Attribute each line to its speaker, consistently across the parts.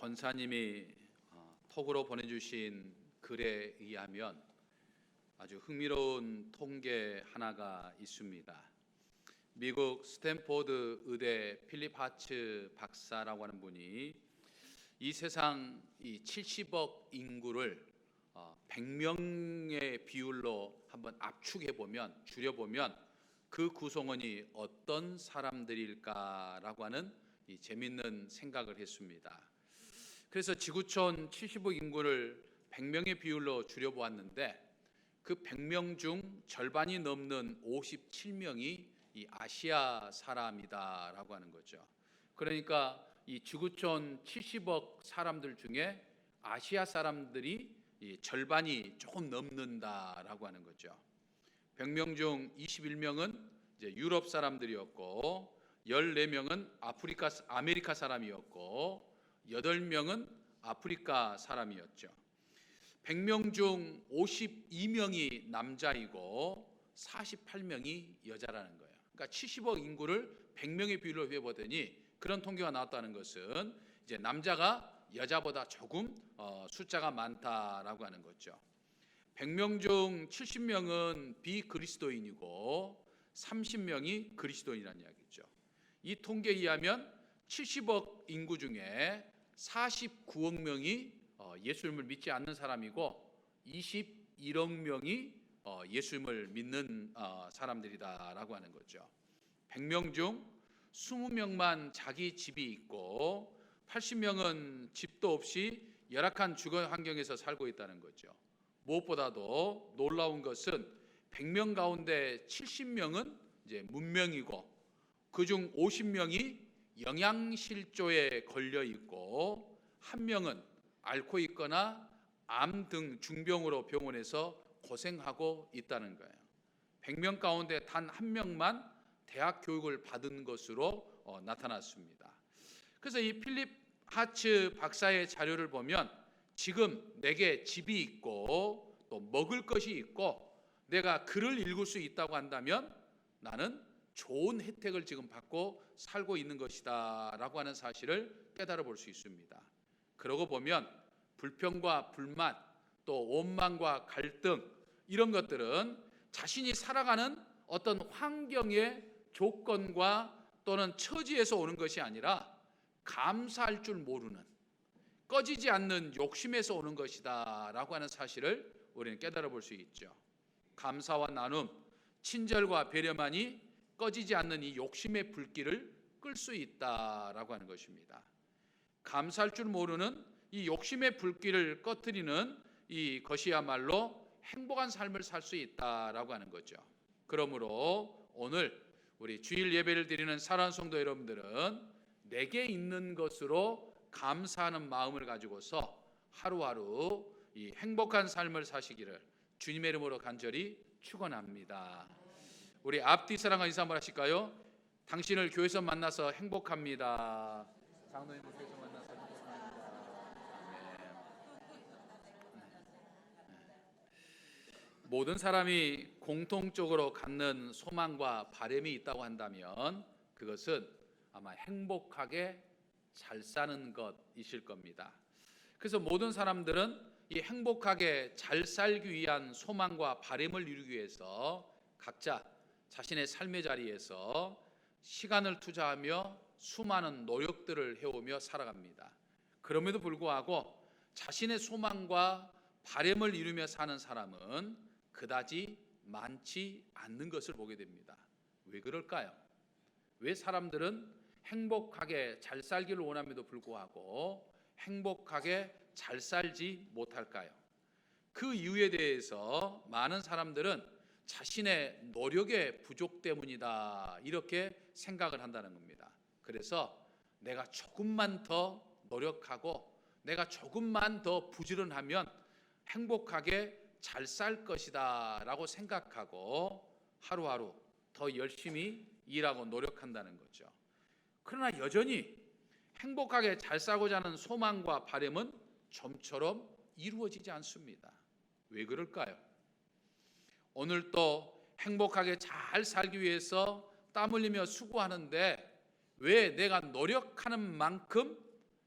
Speaker 1: 권사님이 톡으로 보내주신 글에 의하면 아주 흥미로운 통계 하나가 있습니다. 미국 스탠포드 의대 필립 하츠 박사라고 하는 분이 이 세상 이 70억 인구를 100명의 비율로 한번 압축해 보면, 줄여 보면 그 구성원이 어떤 사람들일까라고 하는 이 재밌는 생각을 했습니다. 그래서 지구촌 70억 인구를 100명의 비율로 줄여 보았는데 그 100명 중 절반이 넘는 57명이 이 아시아 사람이다라고 하는 거죠. 그러니까 이 지구촌 70억 사람들 중에 아시아 사람들이 이 절반이 조금 넘는다라고 하는 거죠. 100명 중 21명은 이제 유럽 사람들이었고 14명은 아메리카 사람이었고 8명은 아프리카 사람이었죠. 100명 중 52명이 남자이고 48명이 여자라는 거예요. 그러니까 70억 인구를 100명의 비율로 해보더니 그런 통계가 나왔다는 것은 이제 남자가 여자보다 조금 숫자가 많다라고 하는 거죠. 100명 중 70명은 비그리스도인이고 30명이 그리스도인이라는 이야기죠. 이 통계에 의하면 70억 인구 중에 49억 명이 예수님을 믿지 않는 사람이고 21억 명이 예수님을 믿는 사람들이다라고 하는 거죠. 100명 중 20명만 자기 집이 있고 80명은 집도 없이 열악한 주거 환경에서 살고 있다는 거죠. 무엇보다도 놀라운 것은 100명 가운데 70명은 이제 문명이고 그중 50명이 영양실조에 걸려 있고 1명은 앓고 있거나 암 등 중병으로 병원에서 고생하고 있다는 거예요. 100명 가운데 단 1명만 대학 교육을 받은 것으로 나타났습니다. 그래서 이 필립 하츠 박사의 자료를 보면 지금 내게 집이 있고 또 먹을 것이 있고 내가 글을 읽을 수 있다고 한다면 나는 좋은 혜택을 지금 받고 살고 있는 것이다 라고 하는 사실을 깨달아 볼 수 있습니다. 그러고 보면 불평과 불만 또 원망과 갈등 이런 것들은 자신이 살아가는 어떤 환경의 조건과 또는 처지에서 오는 것이 아니라 감사할 줄 모르는 꺼지지 않는 욕심에서 오는 것이다 라고 하는 사실을 우리는 깨달아 볼 수 있죠. 감사와 나눔, 친절과 배려만이 꺼지지 않는 이 욕심의 불길을 끌 수 있다라고 하는 것입니다. 감사할 줄 모르는 이 욕심의 불길을 꺼뜨리는 이 것이야말로 행복한 삶을 살 수 있다라고 하는 거죠. 그러므로 오늘 우리 주일 예배를 드리는 사랑하는 성도 여러분들은 내게 있는 것으로 감사하는 마음을 가지고서 하루하루 이 행복한 삶을 사시기를 주님의 이름으로 간절히 축원합니다. 우리 앞뒤 사랑과 인사 한번 하실까요? 당신을 교회에서 만나서 행복합니다. 장로님을 교회에서 만나서 행복합니다. 모든 사람이 공통적으로 갖는 소망과 바람이 있다고 한다면 그것은 아마 행복하게 잘 사는 것이실 겁니다. 그래서 모든 사람들은 이 행복하게 잘 살기 위한 소망과 바람을 이루기 위해서 각자 자신의 삶의 자리에서 시간을 투자하며 수많은 노력들을 해오며 살아갑니다. 그럼에도 불구하고 자신의 소망과 바람을 이루며 사는 사람은 그다지 많지 않는 것을 보게 됩니다. 왜 그럴까요? 왜 사람들은 행복하게 잘 살기를 원함에도 불구하고 행복하게 잘 살지 못할까요? 그 이유에 대해서 많은 사람들은 자신의 노력의 부족 때문이다 이렇게 생각을 한다는 겁니다. 그래서 내가 조금만 더 노력하고 내가 조금만 더 부지런하면 행복하게 잘 살 것이다 라고 생각하고 하루하루 더 열심히 일하고 노력한다는 거죠. 그러나 여전히 행복하게 잘 살고자 하는 소망과 바람은 좀처럼 이루어지지 않습니다. 왜 그럴까요? 오늘 또 행복하게 잘 살기 위해서 땀 흘리며 수고하는데 왜 내가 노력하는 만큼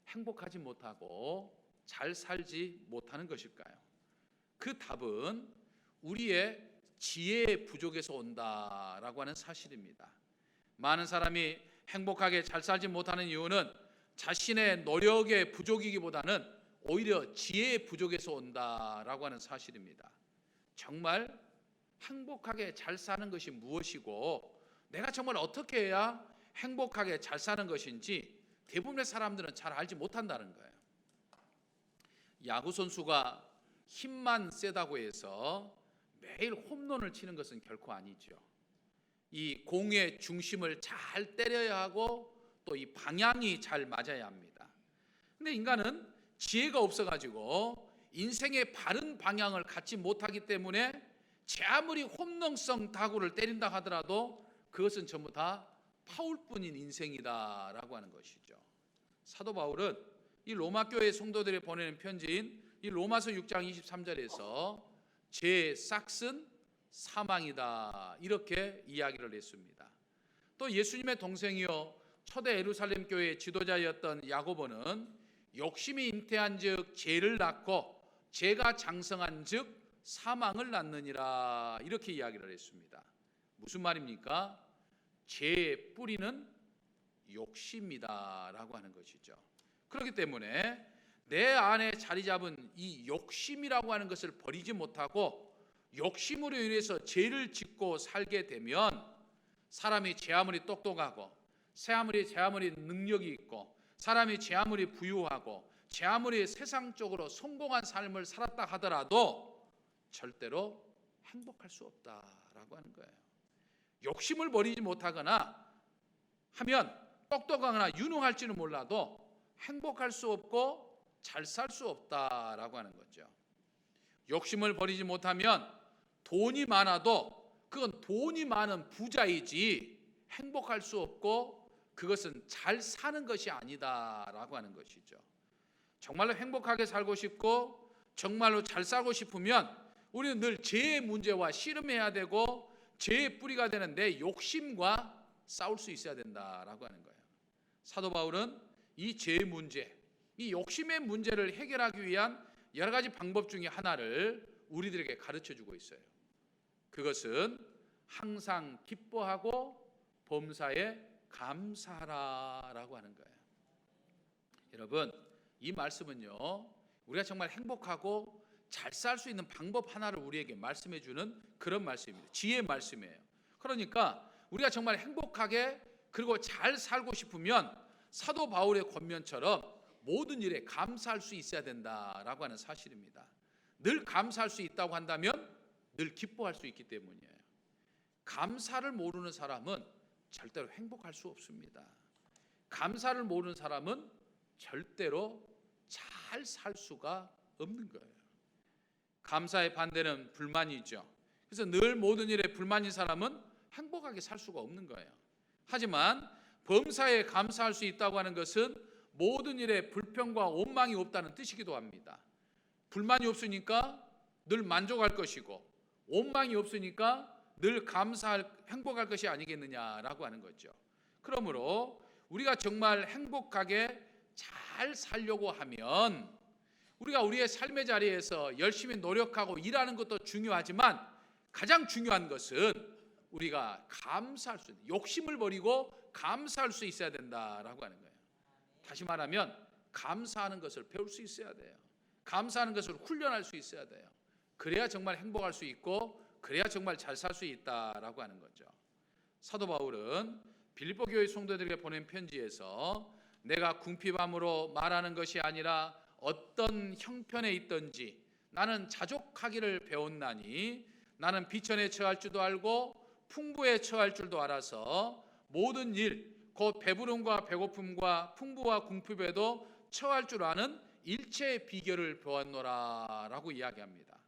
Speaker 1: 행복하지 못하고 잘 살지 못하는 것일까요? 그 답은 우리의 지혜의 부족에서 온다라고 하는 사실입니다. 많은 사람이 행복하게 잘 살지 못하는 이유는 자신의 노력의 부족이기보다는 오히려 지혜의 부족에서 온다라고 하는 사실입니다. 정말 행복하게 잘 사는 것이 무엇이고 내가 정말 어떻게 해야 행복하게 잘 사는 것인지 대부분의 사람들은 잘 알지 못한다는 거예요. 야구 선수가 힘만 세다고 해서 매일 홈런을 치는 것은 결코 아니죠. 이 공의 중심을 잘 때려야 하고 또 이 방향이 잘 맞아야 합니다. 근데 인간은 지혜가 없어가지고 인생의 바른 방향을 갖지 못하기 때문에 제 아무리 홈런성 타구를 때린다 하더라도 그것은 전부 다 파울뿐인 인생이다라고 하는 것이죠. 사도 바울은 이 로마 교회 성도들에 보내는 편지인 이 로마서 6장 23절에서 제 싹은 사망이다 이렇게 이야기를 했습니다. 또 예수님의 동생이요 초대 예루살렘 교회의 지도자였던 야고보는 욕심이 잉태한즉 죄를 낳고 죄가 장성한즉 사망을 낳느니라 이렇게 이야기를 했습니다. 무슨 말입니까? 죄의 뿌리는 욕심이다라고 하는 것이죠. 그렇기 때문에 내 안에 자리 잡은 이 욕심이라고 하는 것을 버리지 못하고 욕심으로 인해서 죄를 짓고 살게 되면 사람이 제 아무리 똑똑하고 제 아무리 능력이 있고 사람이 제 아무리 부유하고 제 아무리 세상적으로 성공한 삶을 살았다 하더라도 절대로 행복할 수 없다라고 하는 거예요. 욕심을 버리지 못하거나 하면 똑똑하거나 유능할지는 몰라도 행복할 수 없고 잘 살 수 없다라고 하는 거죠. 욕심을 버리지 못하면 돈이 많아도 그건 돈이 많은 부자이지 행복할 수 없고 그것은 잘 사는 것이 아니다라고 하는 것이죠. 정말로 행복하게 살고 싶고 정말로 잘 살고 싶으면 우리는 늘 죄의 문제와 씨름해야 되고 죄의 뿌리가 되는 내 욕심과 싸울 수 있어야 된다라고 하는 거예요. 사도 바울은 이 죄의 문제, 이 욕심의 문제를 해결하기 위한 여러 가지 방법 중에 하나를 우리들에게 가르쳐 주고 있어요. 그것은 항상 기뻐하고 범사에 감사하라라고 하는 거예요. 여러분, 이 말씀은요 우리가 정말 행복하고 잘 살 수 있는 방법 하나를 우리에게 말씀해 주는 그런 말씀입니다. 지혜의 말씀이에요. 그러니까 우리가 정말 행복하게 그리고 잘 살고 싶으면 사도 바울의 권면처럼 모든 일에 감사할 수 있어야 된다라고 하는 사실입니다. 늘 감사할 수 있다고 한다면 늘 기뻐할 수 있기 때문이에요. 감사를 모르는 사람은 절대로 행복할 수 없습니다. 감사를 모르는 사람은 절대로 잘 살 수가 없는 거예요. 감사의 반대는 불만이죠. 그래서 늘 모든 일에 불만인 사람은 행복하게 살 수가 없는 거예요. 하지만 범사에 감사할 수 있다고 하는 것은 모든 일에 불평과 원망이 없다는 뜻이기도 합니다. 불만이 없으니까 늘 만족할 것이고 원망이 없으니까 늘 행복할 것이 아니겠느냐라고 하는 거죠. 그러므로 우리가 정말 행복하게 잘 살려고 하면 우리가 우리의 삶의 자리에서 열심히 노력하고 일하는 것도 중요하지만 가장 중요한 것은 우리가 감사할 수 있는, 욕심을 버리고 감사할 수 있어야 된다라고 하는 거예요. 다시 말하면 감사하는 것을 배울 수 있어야 돼요. 감사하는 것을 훈련할 수 있어야 돼요. 그래야 정말 행복할 수 있고 그래야 정말 잘 살 수 있다라고 하는 거죠. 사도 바울은 빌립보 교회 성도들에게 보낸 편지에서 내가 궁핍함으로 말하는 것이 아니라 어떤 형편에 있든지 나는 자족하기를 배웠나니 나는 비천에 처할 줄도 알고 풍부에 처할 줄도 알아서 모든 일 곧 배부름과 배고픔과 풍부와 궁핍에도 처할 줄 아는 일체의 비결을 배웠노라라고 이야기합니다.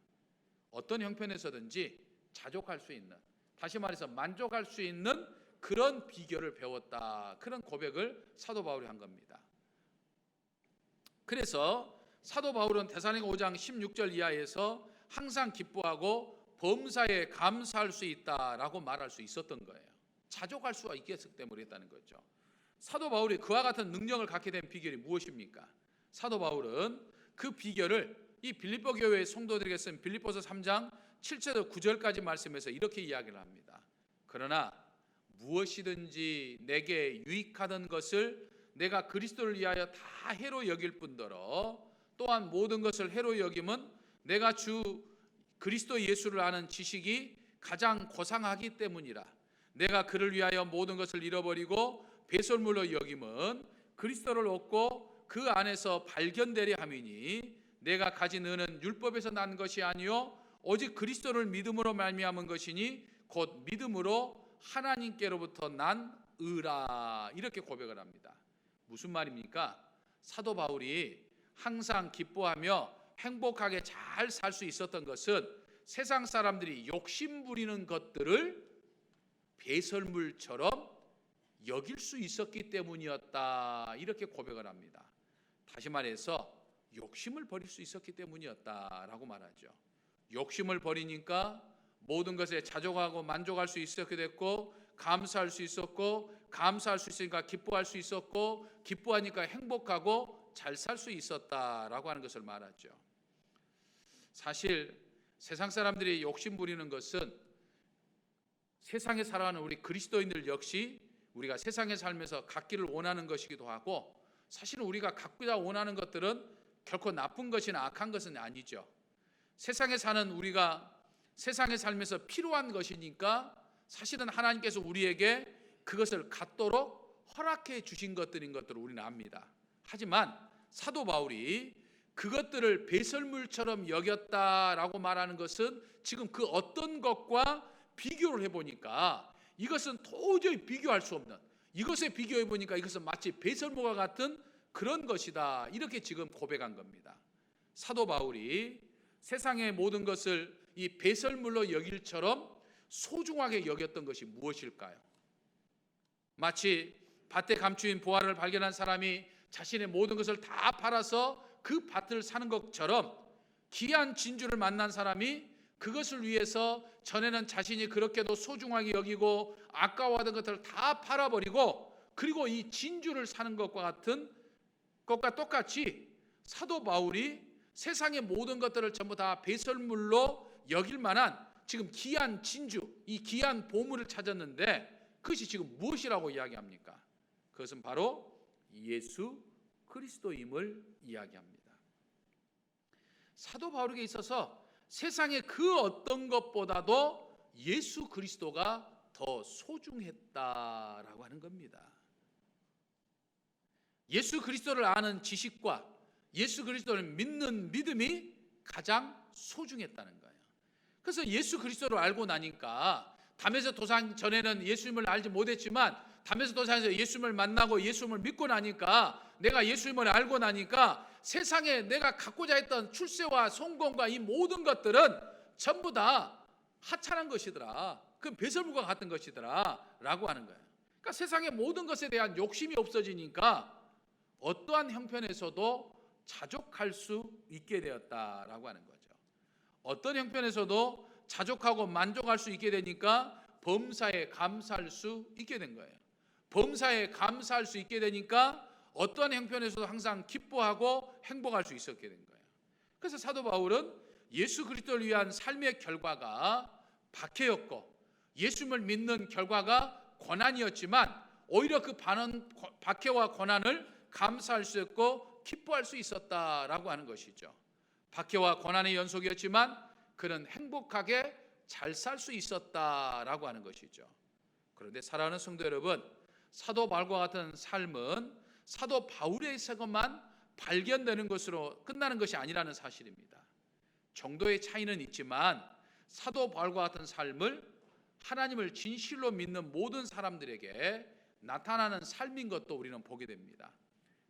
Speaker 1: 어떤 형편에서든지 자족할 수 있는, 다시 말해서 만족할 수 있는 그런 비결을 배웠다, 그런 고백을 사도 바울이 한 겁니다. 그래서 사도 바울은 데살로니가 5장 16절 이하에서 항상 기뻐하고 범사에 감사할 수 있다라고 말할 수 있었던 거예요. 자족할 수가 있기 때문에 했다는 거죠. 사도 바울이 그와 같은 능력을 갖게 된 비결이 무엇입니까? 사도 바울은 그 비결을 이 빌립보 교회의 성도들에게 쓴 빌립보서 3장 7절에서 9절까지 말씀에서 이렇게 이야기를 합니다. 그러나 무엇이든지 내게 유익하던 것을 내가 그리스도를 위하여 다 해로 여길 뿐더러 또한 모든 것을 해로 여김은 내가 주 그리스도 예수를 아는 지식이 가장 고상하기 때문이라. 내가 그를 위하여 모든 것을 잃어버리고 배설물로 여김은 그리스도를 얻고 그 안에서 발견되려 함이니 내가 가진 의는 율법에서 난 것이 아니요 오직 그리스도를 믿음으로 말미암은 것이니 곧 믿음으로 하나님께로부터 난 의라. 이렇게 고백을 합니다. 무슨 말입니까? 사도 바울이 항상 기뻐하며 행복하게 잘 살 수 있었던 것은 세상 사람들이 욕심 부리는 것들을 배설물처럼 여길 수 있었기 때문이었다. 이렇게 고백을 합니다. 다시 말해서 욕심을 버릴 수 있었기 때문이었다라고 말하죠. 욕심을 버리니까 모든 것에 자족하고 만족할 수 있었게 됐고, 감사할 수 있었고, 감사할 수 있으니까 기뻐할 수 있었고, 기뻐하니까 행복하고 잘 살 수 있었다라고 하는 것을 말하죠. 사실 세상 사람들이 욕심 부리는 것은 세상에 살아가는 우리 그리스도인들 역시 우리가 세상에 살면서 갖기를 원하는 것이기도 하고, 사실은 우리가 갖고자 원하는 것들은 결코 나쁜 것이나 악한 것은 아니죠. 세상에 사는 우리가 세상에 살면서 필요한 것이니까 사실은 하나님께서 우리에게 그것을 갖도록 허락해 주신 것들인 것들을 우리는 압니다. 하지만 사도 바울이 그것들을 배설물처럼 여겼다라고 말하는 것은 지금 그 어떤 것과 비교를 해보니까 이것은 도저히 비교할 수 없는, 이것에 비교해보니까 이것은 마치 배설물과 같은 그런 것이다. 이렇게 지금 고백한 겁니다. 사도 바울이 세상의 모든 것을 이 배설물로 여길처럼 소중하게 여겼던 것이 무엇일까요? 마치 밭에 감추인 보화를 발견한 사람이 자신의 모든 것을 다 팔아서 그 밭을 사는 것처럼 귀한 진주를 만난 사람이 그것을 위해서 전에는 자신이 그렇게도 소중하게 여기고 아까워하던 것들을 다 팔아버리고 그리고 이 진주를 사는 것과 같은 것과 똑같이 사도 바울이 세상의 모든 것들을 전부 다 배설물로 여길 만한 지금 귀한 진주, 이 귀한 보물을 찾았는데 그것이 지금 무엇이라고 이야기합니까? 그것은 바로 예수 그리스도임을 이야기합니다. 사도 바울에게 있어서 세상의 그 어떤 것보다도 예수 그리스도가 더 소중했다라고 하는 겁니다. 예수 그리스도를 아는 지식과 예수 그리스도를 믿는 믿음이 가장 소중했다는 거예요. 그래서 예수 그리스도를 알고 나니까 담에서 도상 전에는 예수님을 알지 못했지만 담에서 도상에서 예수님을 만나고 예수님을 믿고 나니까 내가 예수님을 알고 나니까 세상에 내가 갖고자 했던 출세와 성공과 이 모든 것들은 전부 다 하찮은 것이더라. 그 배설물과 같은 것이더라 라고 하는 거예요. 그러니까 세상의 모든 것에 대한 욕심이 없어지니까 어떠한 형편에서도 자족할 수 있게 되었다라고 하는 거죠. 어떤 형편에서도 자족하고 만족할 수 있게 되니까 범사에 감사할 수 있게 된 거예요. 범사에 감사할 수 있게 되니까 어떠한 형편에서도 항상 기뻐하고 행복할 수 있었게 된 거예요. 그래서 사도 바울은 예수 그리스도를 위한 삶의 결과가 박해였고 예수님을 믿는 결과가 고난이었지만 오히려 그 박해와 고난을 감사할 수 있고 기뻐할 수 있었다라고 하는 것이죠. 박해와 고난의 연속이었지만 그는 행복하게 잘 살 수 있었다라고 하는 것이죠. 그런데 사랑하는 성도 여러분, 사도 바울과 같은 삶은 사도 바울에서만 발견되는 것으로 끝나는 것이 아니라는 사실입니다. 정도의 차이는 있지만 사도 바울과 같은 삶을 하나님을 진실로 믿는 모든 사람들에게 나타나는 삶인 것도 우리는 보게 됩니다.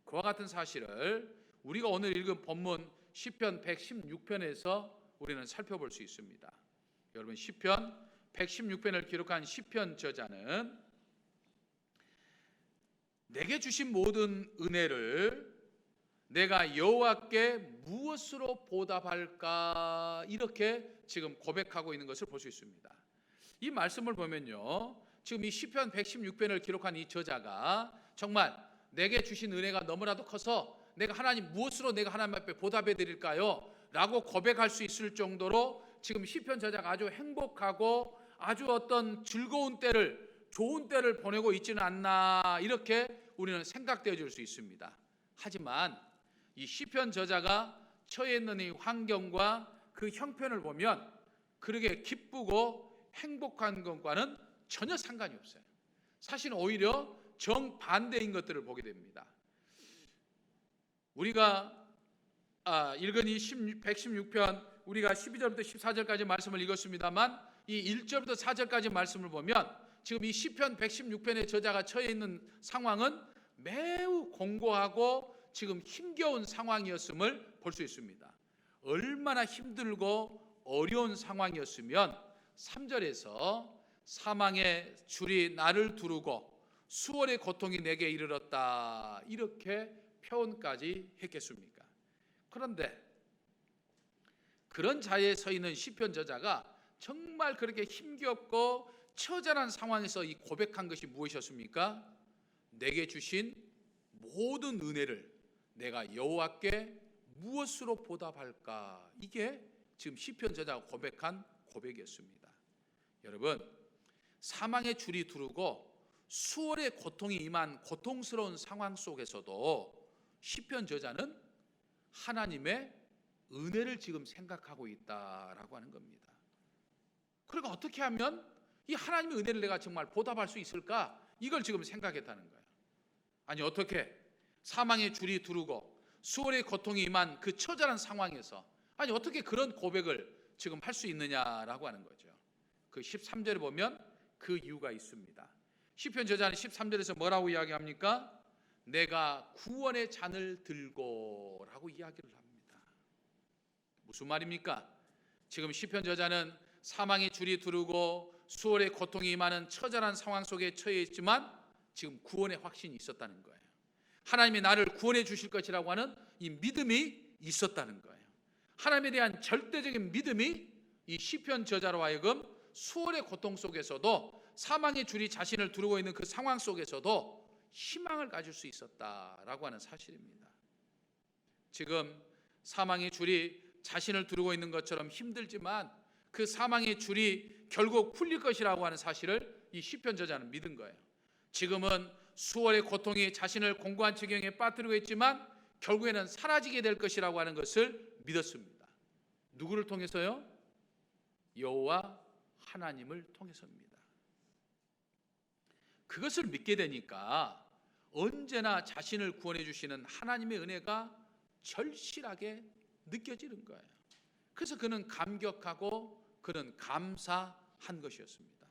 Speaker 1: 그와 같은 사실을 우리가 오늘 읽은 본문 시편 116편에서 우리는 살펴볼 수 있습니다. 여러분, 시편 116편을 기록한 시편 저자는 내게 주신 모든 은혜를 내가 여호와께 무엇으로 보답할까 이렇게 지금 고백하고 있는 것을 볼 수 있습니다. 이 말씀을 보면요, 지금 이 시편 116편을 기록한 이 저자가 정말 내게 주신 은혜가 너무나도 커서 내가 하나님 무엇으로 내가 하나님 앞에 보답해 드릴까요? 라고 고백할 수 있을 정도로 지금 시편 저자가 아주 행복하고 아주 어떤 즐거운 때를, 좋은 때를 보내고 있지는 않나, 이렇게 우리는 생각되어 줄 수 있습니다. 하지만 이 시편 저자가 처해 있는 이 환경과 그 형편을 보면 그렇게 기쁘고 행복한 것과는 전혀 상관이 없어요. 사실 오히려 정반대인 것들을 보게 됩니다. 우리가 읽은 이 116편, 우리가 12절부터 14절까지 말씀을 읽었습니다만 이 1절부터 4절까지 말씀을 보면 지금 이 시편 116편의 저자가 처해 있는 상황은 매우 공고하고 지금 힘겨운 상황이었음을 볼 수 있습니다. 얼마나 힘들고 어려운 상황이었으면 3절에서 사망의 줄이 나를 두르고 수월의 고통이 내게 이르렀다, 이렇게 표현까지 했겠습니까? 그런데 그런 자리에 서 있는 시편 저자가 정말 그렇게 힘겹고 처절한 상황에서 이 고백한 것이 무엇이었습니까? 내게 주신 모든 은혜를 내가 여호와께 무엇으로 보답할까? 이게 지금 시편 저자가 고백한 고백이었습니다. 여러분, 사망의 줄이 두르고 수월의 고통이 임한 고통스러운 상황 속에서도 시편 저자는 하나님의 은혜를 지금 생각하고 있다라고 하는 겁니다. 그러니까 어떻게 하면 이 하나님의 은혜를 내가 정말 보답할 수 있을까? 이걸 지금 생각했다는 거예요. 아니, 어떻게 사망의 줄이 두르고 수월의 고통이 임한 그 처절한 상황에서 아니 어떻게 그런 고백을 지금 할 수 있느냐라고 하는 거죠. 그 13절에 보면 그 이유가 있습니다. 시편 저자는 13절에서 뭐라고 이야기합니까? 내가 구원의 잔을 들고 라고 이야기를 합니다. 무슨 말입니까? 지금 시편 저자는 사망의 줄이 두르고 수월의 고통이 임하는 처절한 상황 속에 처해 있지만 지금 구원의 확신이 있었다는 거예요. 하나님이 나를 구원해 주실 것이라고 하는 이 믿음이 있었다는 거예요. 하나님에 대한 절대적인 믿음이 이 시편 저자로 하여금 수월의 고통 속에서도 사망의 줄이 자신을 두르고 있는 그 상황 속에서도 희망을 가질 수 있었다라고 하는 사실입니다. 지금 사망의 줄이 자신을 두르고 있는 것처럼 힘들지만 그 사망의 줄이 결국 풀릴 것이라고 하는 사실을 이 시편 저자는 믿은 거예요. 지금은 수월의 고통이 자신을 공고한 지경에 빠뜨리고 있지만 결국에는 사라지게 될 것이라고 하는 것을 믿었습니다. 누구를 통해서요? 여호와 하나님을 통해서입니다. 그것을 믿게 되니까 언제나 자신을 구원해 주시는 하나님의 은혜가 절실하게 느껴지는 거예요. 그래서 그는 감격하고 그는 감사한 것이었습니다.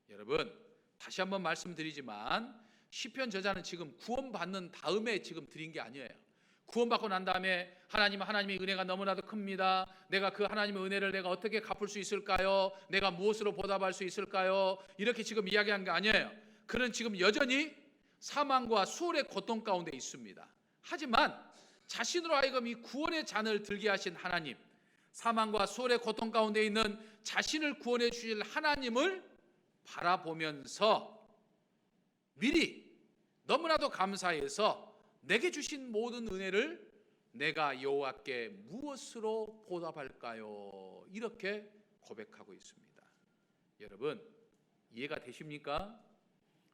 Speaker 1: 여러분, 다시 한번 말씀드리지만 시편 저자는 지금 구원받는 다음에 지금 드린 게 아니에요. 구원받고 난 다음에 하나님의 은혜가 너무나도 큽니다. 내가 그 하나님의 은혜를 내가 어떻게 갚을 수 있을까요? 내가 무엇으로 보답할 수 있을까요? 이렇게 지금 이야기한 게 아니에요. 그는 지금 여전히 사망과 수월의 고통 가운데 있습니다. 하지만 자신으로 하여금 이 구원의 잔을 들게 하신 하나님, 사망과 수월의 고통 가운데 있는 자신을 구원해 주실 하나님을 바라보면서 미리 너무나도 감사해서 내게 주신 모든 은혜를 내가 여호와께 무엇으로 보답할까요? 이렇게 고백하고 있습니다. 여러분, 이해가 되십니까?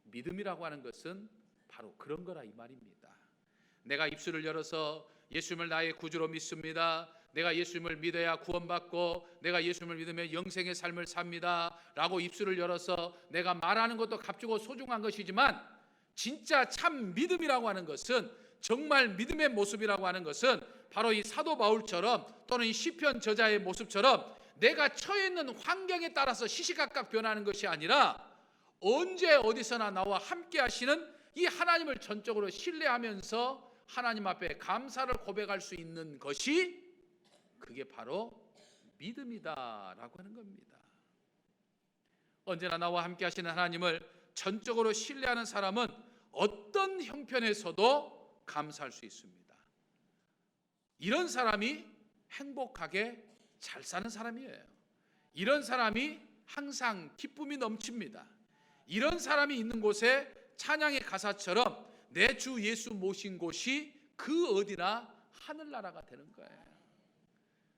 Speaker 1: 믿음이라고 하는 것은 바로 그런 거라 이 말입니다. 내가 입술을 열어서 예수님을 나의 구주로 믿습니다. 내가 예수님을 믿어야 구원받고 내가 예수님을 믿으면 영생의 삶을 삽니다 라고 입술을 열어서 내가 말하는 것도 값주고 소중한 것이지만 진짜 참 믿음이라고 하는 것은, 정말 믿음의 모습이라고 하는 것은 바로 이 사도 바울처럼 또는 이 시편 저자의 모습처럼 내가 처해 있는 환경에 따라서 시시각각 변하는 것이 아니라 언제 어디서나 나와 함께 하시는 이 하나님을 전적으로 신뢰하면서 하나님 앞에 감사를 고백할 수 있는 것이, 그게 바로 믿음이다라고 하는 겁니다. 언제나 나와 함께 하시는 하나님을 전적으로 신뢰하는 사람은 어떤 형편에서도 감사할 수 있습니다. 이런 사람이 행복하게 잘 사는 사람이에요. 이런 사람이 항상 기쁨이 넘칩니다. 이런 사람이 있는 곳에 찬양의 가사처럼 내 주 예수 모신 곳이 그 어디나 하늘나라가 되는 거예요.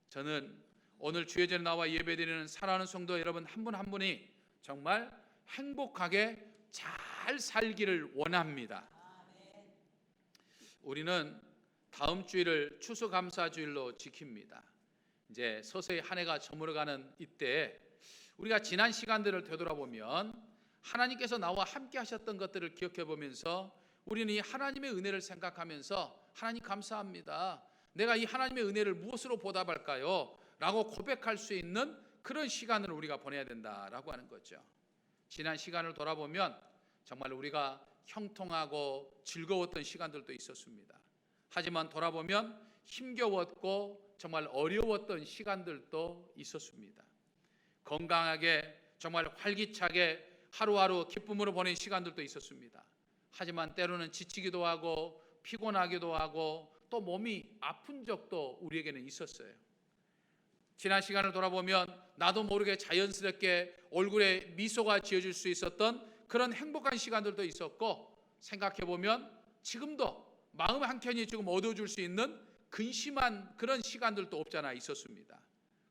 Speaker 1: 저는 오늘 주의 전에 나와 예배드리는 사랑하는 성도 여러분 한 분 한 분이 정말 행복하게 잘 살기를 원합니다. 우리는 다음 주일을 추수감사주일로 지킵니다. 이제 서서히 한 해가 저물어가는 이때 우리가 지난 시간들을 되돌아보면 하나님께서 나와 함께 하셨던 것들을 기억해 보면서 우리는 이 하나님의 은혜를 생각하면서 하나님 감사합니다. 내가 이 하나님의 은혜를 무엇으로 보답할까요? 라고 고백할 수 있는 그런 시간을 우리가 보내야 된다라고 하는 거죠. 지난 시간을 돌아보면 정말 우리가 형통하고 즐거웠던 시간들도 있었습니다. 하지만 돌아보면 힘겨웠고 정말 어려웠던 시간들도 있었습니다. 건강하게 정말 활기차게 하루하루 기쁨으로 보낸 시간들도 있었습니다. 하지만 때로는 지치기도 하고 피곤하기도 하고 또 몸이 아픈 적도 우리에게는 있었어요. 지난 시간을 돌아보면 나도 모르게 자연스럽게 얼굴에 미소가 지어질 수 있었던 그런 행복한 시간들도 있었고, 생각해보면 지금도 마음 한켠이 지금 어두워질 수 있는 근심한 그런 시간들도 없잖아 있었습니다.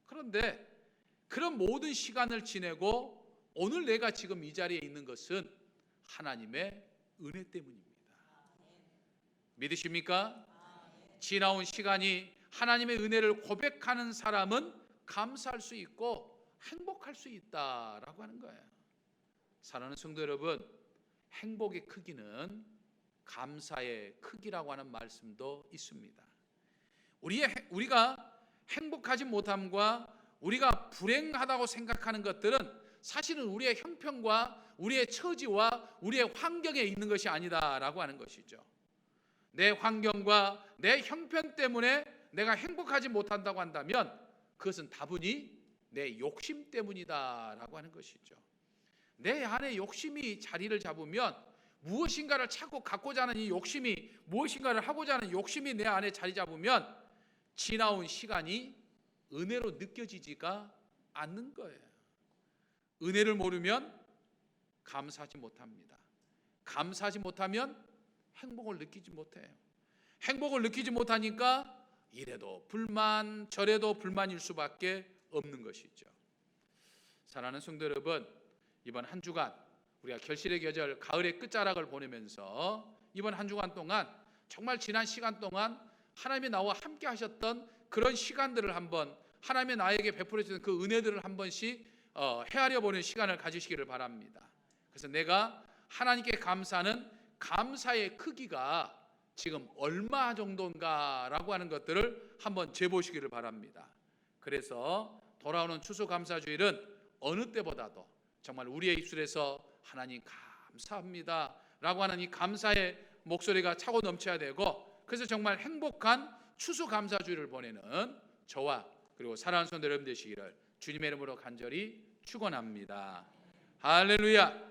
Speaker 1: 그런데 그런 모든 시간을 지내고 오늘 내가 지금 이 자리에 있는 것은 하나님의 은혜 때문입니다. 믿으십니까? 지나온 시간이 하나님의 은혜를 고백하는 사람은 감사할 수 있고 행복할 수 있다라고 하는 거예요. 사랑하는 성도 여러분, 행복의 크기는 감사의 크기라고 하는 말씀도 있습니다. 우리가 행복하지 못함과 우리가 불행하다고 생각하는 것들은 사실은 우리의 형편과 우리의 처지와 우리의 환경에 있는 것이 아니다라고 하는 것이죠. 내 환경과 내 형편 때문에 내가 행복하지 못한다고 한다면 그것은 다분히 내 욕심 때문이다라고 하는 것이죠. 내 안에 욕심이 자리를 잡으면 무엇인가를 찾고 갖고자 하는 이 욕심이, 무엇인가를 하고자 하는 욕심이 내 안에 자리 잡으면 지나온 시간이 은혜로 느껴지지가 않는 거예요. 은혜를 모르면 감사하지 못합니다. 감사하지 못하면 행복을 느끼지 못해요. 행복을 느끼지 못하니까 이래도 불만 저래도 불만일 수밖에 없는 것이죠. 사랑하는 성도 여러분, 이번 한 주간 우리가 결실의 계절 가을의 끝자락을 보내면서 이번 한 주간 동안 정말 지난 시간 동안 하나님이 나와 함께 하셨던 그런 시간들을 한번, 하나님의 나에게 베풀어 주신 그 은혜들을 한 번씩 헤아려 보는 시간을 가지시기를 바랍니다. 그래서 내가 하나님께 감사하는 감사의 크기가 지금 얼마 정도인가라고 하는 것들을 한번 재보시기를 바랍니다. 그래서 돌아오는 추수감사주일은 어느 때보다도 정말 우리의 입술에서 하나님 감사합니다 라고 하는 이 감사의 목소리가 차고 넘쳐야 되고, 그래서 정말 행복한 추수감사주일을 보내는 저와 그리고 사랑하는 성도 여러분 되시기를 주님의 이름으로 간절히 축원합니다. 할렐루야.